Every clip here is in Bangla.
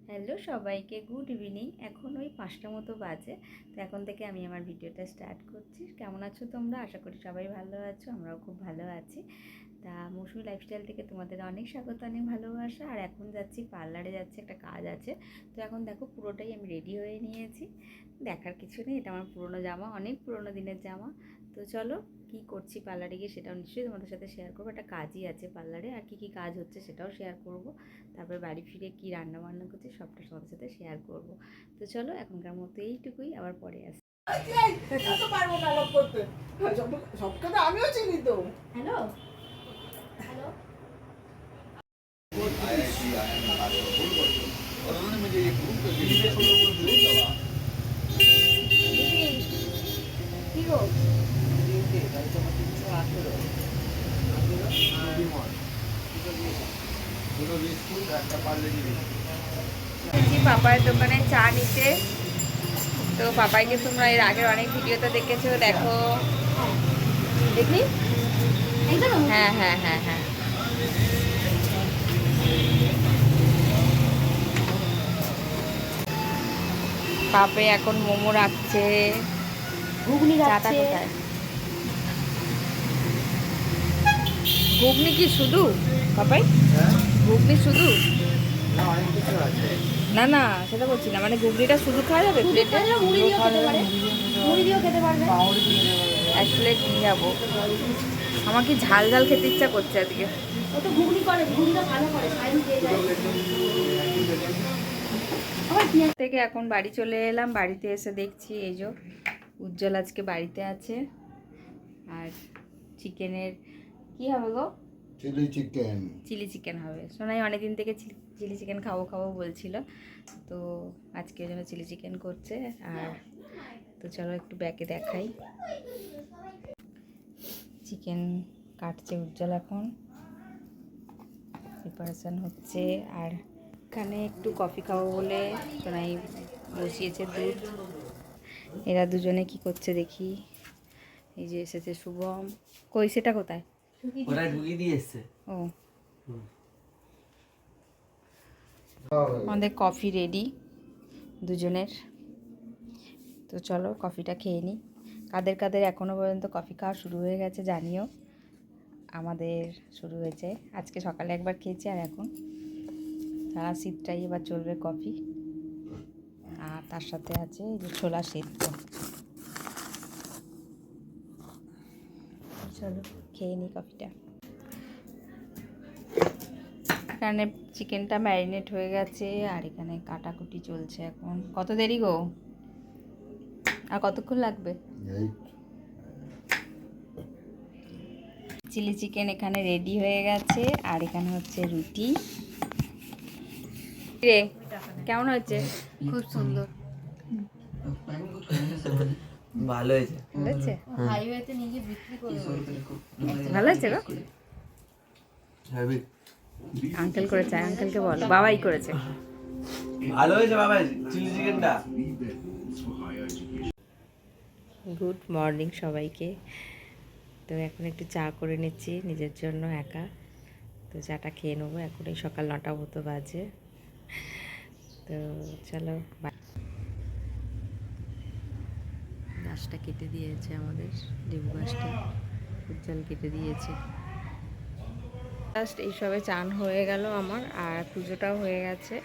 হ্যালো সবাইকে, গুড ইভিনিং। এখন ওই 5টা মতো বাজে। তো এখন থেকে আমি আমার ভিডিওটা স্টার্ট করছি। কেমন আছো তোমরা? আশা করি সবাই ভালো আছো, আমরাও খুব ভালো আছি। তা মৌসুমি লাইফস্টাইল থেকে তোমাদের অনেক স্বাগত, অনেক ভালোবাসা। আর এখন যাচ্ছি পার্লারে, যাচ্ছি, একটা কাজ আছে। তো এখন দেখো পুরোটাই আমি রেডি হয়ে নিয়েছি। দেখার কিছু নেই, এটা আমার পুরোনো জামা, অনেক পুরোনো দিনের জামা। তো চলো কি করছি পার্লারে গিয়ে সেটাও নিশ্চয়ই তোমাদের সাথে শেয়ার করবো। একটা কাজই আছে পার্লারে, আর কি কাজ হচ্ছে সেটাও শেয়ার করব। তারপরে বাড়ি ফিরে কি রান্না বান্না করছি সবটা তোমাদের সাথে শেয়ার করব। তো চলো এখনকার মতো এইটুকুই, আবার পরে আসি। আমিও চিনি তো। হ্যালো হ্যালো, কি গো? পাপার দোকানে চা নিতে। তো পাপাইকে তোমরা এর আগের অনেক ভিডিওতে দেখেছো, দেখো দেখি। হ্যাঁ হ্যাঁ হ্যাঁ হ্যাঁ, পাপে এখন মোমো রাখছে, ঘুগনি রাখছে। কোথায় ঘুগনি? কি শুধু পাপাই ঘুগনি শুধু? না না, সেটা বলছি না, মানে ঘুগনিটা শুধু খাওয়া যাবে প্লেটে? মুড়ি দিয়েও খেতে পারবে। এক প্লেট নিয়ে যাবো, আমার কি ঝাল ঝাল খেতে ইচ্ছা করছে আজকে। ও তো ঘুগনি করে, ঘুগনিটা ভালো করে, থেকে এখন বাড়ি চলে এলাম। বাড়িতে এসে দেখছি এই যে উজ্জ্বল আজকে বাড়িতে আছে। আর চিকেনের কি হবে গো? চিলি চিকেন হবে। সোনাই অনেকদিন থেকে চিলি চিকেন খাবো খাবো বলছিল, তো আজকে ওই জন্য চিলি চিকেন করছে। আর তো চলো একটু ব্যাকে দেখাই। চিকেন কাটছে উজ্জ্বল, এখন প্রিপারেশান হচ্ছে। আর এখানে একটু কফি খাবো বলে সোনাই বসিয়েছে দুধ। এরা দুজনে কি করছে দেখি। এই যে এসেছে শুভম। কই সেটা কোথায়? ওরা ঢুকিয়ে দিয়ে এসছে। ও, আমাদের কফি রেডি দুজনের। তো চলো কফিটা খেয়ে নিই। কাদের কাদের এখনও পর্যন্ত কফি খাওয়া শুরু হয়ে গেছে জানিও। আমাদের শুরু হয়েছে, আজকে সকালে একবার খেয়েছি, আর এখন সারা শীতটাই এবার চলবে কফি। আর তার সাথে আছে এই যে ছোলা সিদ্ধ। চলো খেয়ে নিই কফিটা। এখানে চিকেনটা ম্যারিনেট হয়ে গেছে, আর এখানে কাটাকুটি চলছে। এখন কত দেরি গো? আর কতক্ষণ লাগবে? চিলি চিকেন এখানে রেডি হয়ে গেছে, আর এখানে হচ্ছে রুটি। রে কেমন হয়েছে? খুব সুন্দর, ভালো হয়েছে। ভালো হয়েছে? হাইওয়েতে নিয়ে গিয়ে বিক্রি করবে। ভালো হয়েছে গো? আঙ্কেল করেছে, আঙ্কেলকে বলো। বাবাই করেছে। ভালো হয়েছে বাবা চিলি চিকেনটা। গুড মর্নিং সবাইকে। তো এখন একটু চা করে নিচ্ছি নিজের জন্য একা। তো চাটা খেয়ে নেবো, এখন এই সকাল 9টা মতো বাজে। তো চলো, গাছটা কেটে দিয়েছে আমাদের, লেবু গাছটা উজ্জ্বল কেটে দিয়েছে। জাস্ট এইসবে চান হয়ে গেল আমার, আর পুজোটাও হয়ে গেছে।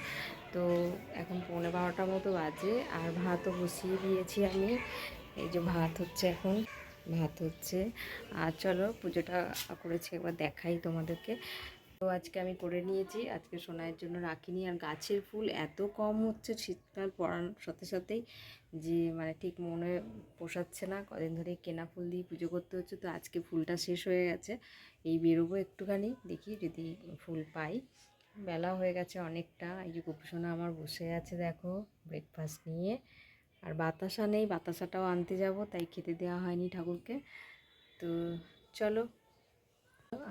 তো এখন 11:45 মতো বাজে, আর ভাতও বসিয়ে দিয়েছি আমি। এই যে ভাত হচ্ছে, এখন ভাত হচ্ছে। আর চলো পুজোটা করেছি একবার দেখাই তোমাদেরকে। তো আজকে আমি করে নিয়েছি, আজকে সোনাইয়ের জন্য রাখিনি। আর গাছের ফুল এত কম হচ্ছে শীতকাল পড়ার সাথে সাথেই, যে মানে ঠিক মনে পোষাচ্ছে না। কদিন ধরে কেনা ফুল দিয়ে পুজো করতে হচ্ছে, তো আজকে ফুলটা শেষ হয়ে গেছে। এই বেরোবো একটুখানি, দেখি যদি ফুল পাই। বেলা হয়ে গেছে অনেকটা। এই যে গোপুসোনা আমার বসে আছে দেখো ব্রেকফাস্ট নিয়ে। আর বাতাসা নেই, বাতাসাটাও আনতে যাব, তাই খেতে দেওয়া হয়নি ঠাকুরকে। তো চলো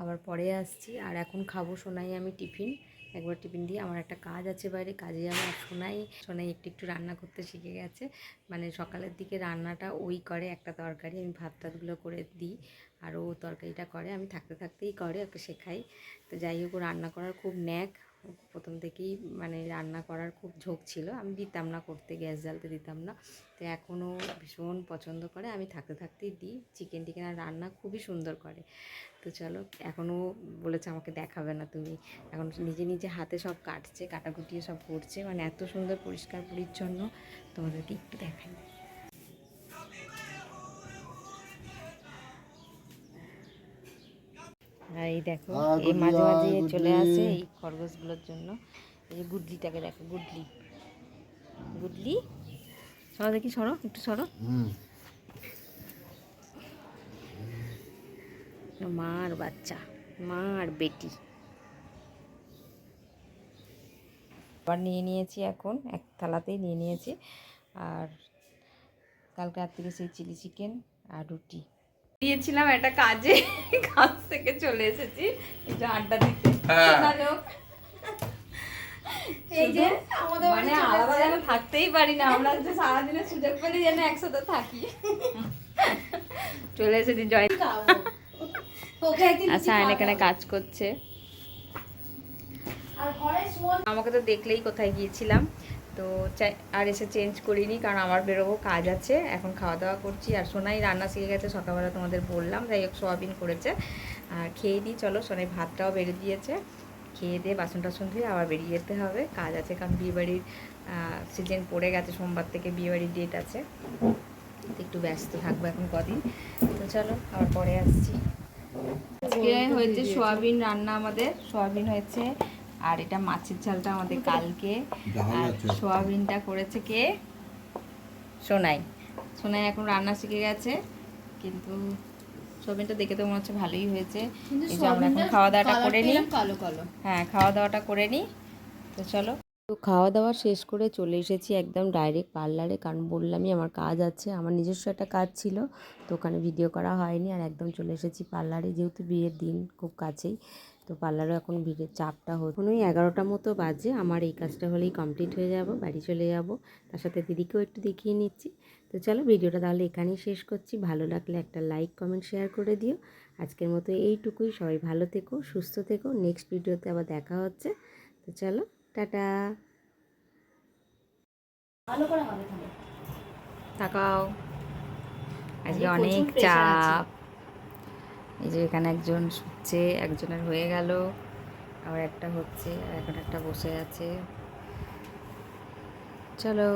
আবার পরে আসছি। আর এখন খাবো সোনাই আমি টিফিন, একবার টিফিন দিয়ে আমার একটা কাজ আছে বাইরে, কাজে যাবো। আর সোনাই একটু একটু রান্না করতে শিখে গেছে। মানে সকালের দিকে রান্নাটা ওই করে, একটা তরকারি আমি ভাত টাতগুলো করে দিই, আর ও তরকারিটা করে। আমি থাকতে থাকতেই করে, ওকে শেখাই। তো যাই হোক, ও রান্না করার খুব ন্যাক। প্রথম থেকেই মানে রান্না করার খুব ঝোঁক ছিল, আমি দিতাম না করতে, গ্যাস জ্বালতে দিতাম না। তো এখনও ভীষণ পছন্দ করে, আমি থাকতে থাকতেই দিই। চিকেন টিকেন আর রান্না খুবই সুন্দর করে। তো চলো, এখনও বলেছে আমাকে দেখাবে না তুমি, এখন নিজে নিজে হাতে সব কাটছে, কাটাকুটিয়ে সব করছে, মানে এত সুন্দর পরিষ্কার পরিচ্ছন্ন। তোমাদেরকে একটু দেখাই। আর এই দেখো, এই মাঝে মাঝে চলে আসে এই খরগোশগুলোর জন্য। এই যে গুডলিটাকে দেখো, গুডলি, গুডলি সরো দেখি, সরো একটু, সরো। মা আর বাচ্চা, মা আর বেটি। আবার নিয়ে নিয়েছি, এখন এক থালাতেই নিয়ে নিয়েছি। আর কালকে রাত থেকে সেই চিলি চিকেন আর রুটি দিয়েছিলাম একটা কাজে, কাজ থেকে চলে এসেছি একটু আড্ডা দিতে। এই যে আমাদের মানে আলাদা যেন থাকতেই পারি না আমরা, যে সারাদিনে সুযোগ পেলে যেন একসাথে থাকি। চলে এসেছি জয়। আচ্ছা, এখানে কাজ করছে। আমাকে তো দেখলেই কোথায় গিয়েছিলাম, তো আর এসে চেঞ্জ করিনি, কারণ আমার বেরোবো, কাজ আছে। এখন খাওয়া দাওয়া করছি, আর সোনাই রান্না শিখে গেছে সকালবেলা, তোমাদের বললাম। যাই হোক, সোয়াবিন করেছে। আর খেয়ে দিই চলো, সোনাই ভাতটাও বেড়ে দিয়েছে। খেয়ে দিয়ে বাসন টাসন ধুয়ে আবার বেরিয়ে যেতে হবে, কাজ আছে। কারণ বিয়েবাড়ির সিজন পড়ে গেছে, সোমবার থেকে বিয়েবাড়ির ডেট আছে, তো একটু ব্যস্ত থাকবো এখন কদিন। তো চলো, আবার পরে আসছি। আজকে হয়েছে সোয়াবিন রান্না, আমাদের সোয়াবিন হয়েছে। আর এটা মাছের ঝালটা আমাদের কালকে। আর সোয়াবিনটা করেছে কে? সোনাই। সোনাই এখন রান্না শিখে গেছে, কিন্তু সোয়াবিনটা দেখে তো মনে হচ্ছে ভালোই হয়েছে। এই যে আমরা এখন খাওয়া দাওয়াটা করে নিই। হ্যাঁ, খাওয়া দাওয়াটা করে নিই। তো চলো। তো খাওয়া দাওয়া শেষ করে চলে এসেছি একদম ডাইরেক্ট পার্লারে, কারণ বললামই আমার কাজ আছে, আমার নিজস্ব একটা কাজ ছিল, তো ওখানে ভিডিও করা হয়নি। আর একদম চলে এসেছি পার্লারে, যেহেতু বিয়ের দিন খুব কাছেই, তো পার্লারে এখন ভিড়ের চাপটা হচ্ছে। এখন ওই 11টা মতো বাজে, আমার এই কাজটা হলেই কমপ্লিট হয়ে যাব, বাড়ি চলে যাব। তার সাথে দিদিকেও একটু দেখিয়ে নিচ্ছি। তো চলো, ভিডিওটা তাহলে এখানেই শেষ করছি। ভালো লাগলে একটা লাইক, কমেন্ট, শেয়ার করে দিও। আজকের মতো এইটুকুই। সবাই ভালো থেকো, সুস্থ থেকো। নেক্সট ভিডিওতে আবার দেখা হচ্ছে। তো চলো, টাটা। তাকাও, আজকে অনেক চাপ। এই যে এখানে একজন শুচ্ছে, একজনের হয়ে গেল, আবার একটা হচ্ছে, আর এখন একটা বসে আছে। চলো।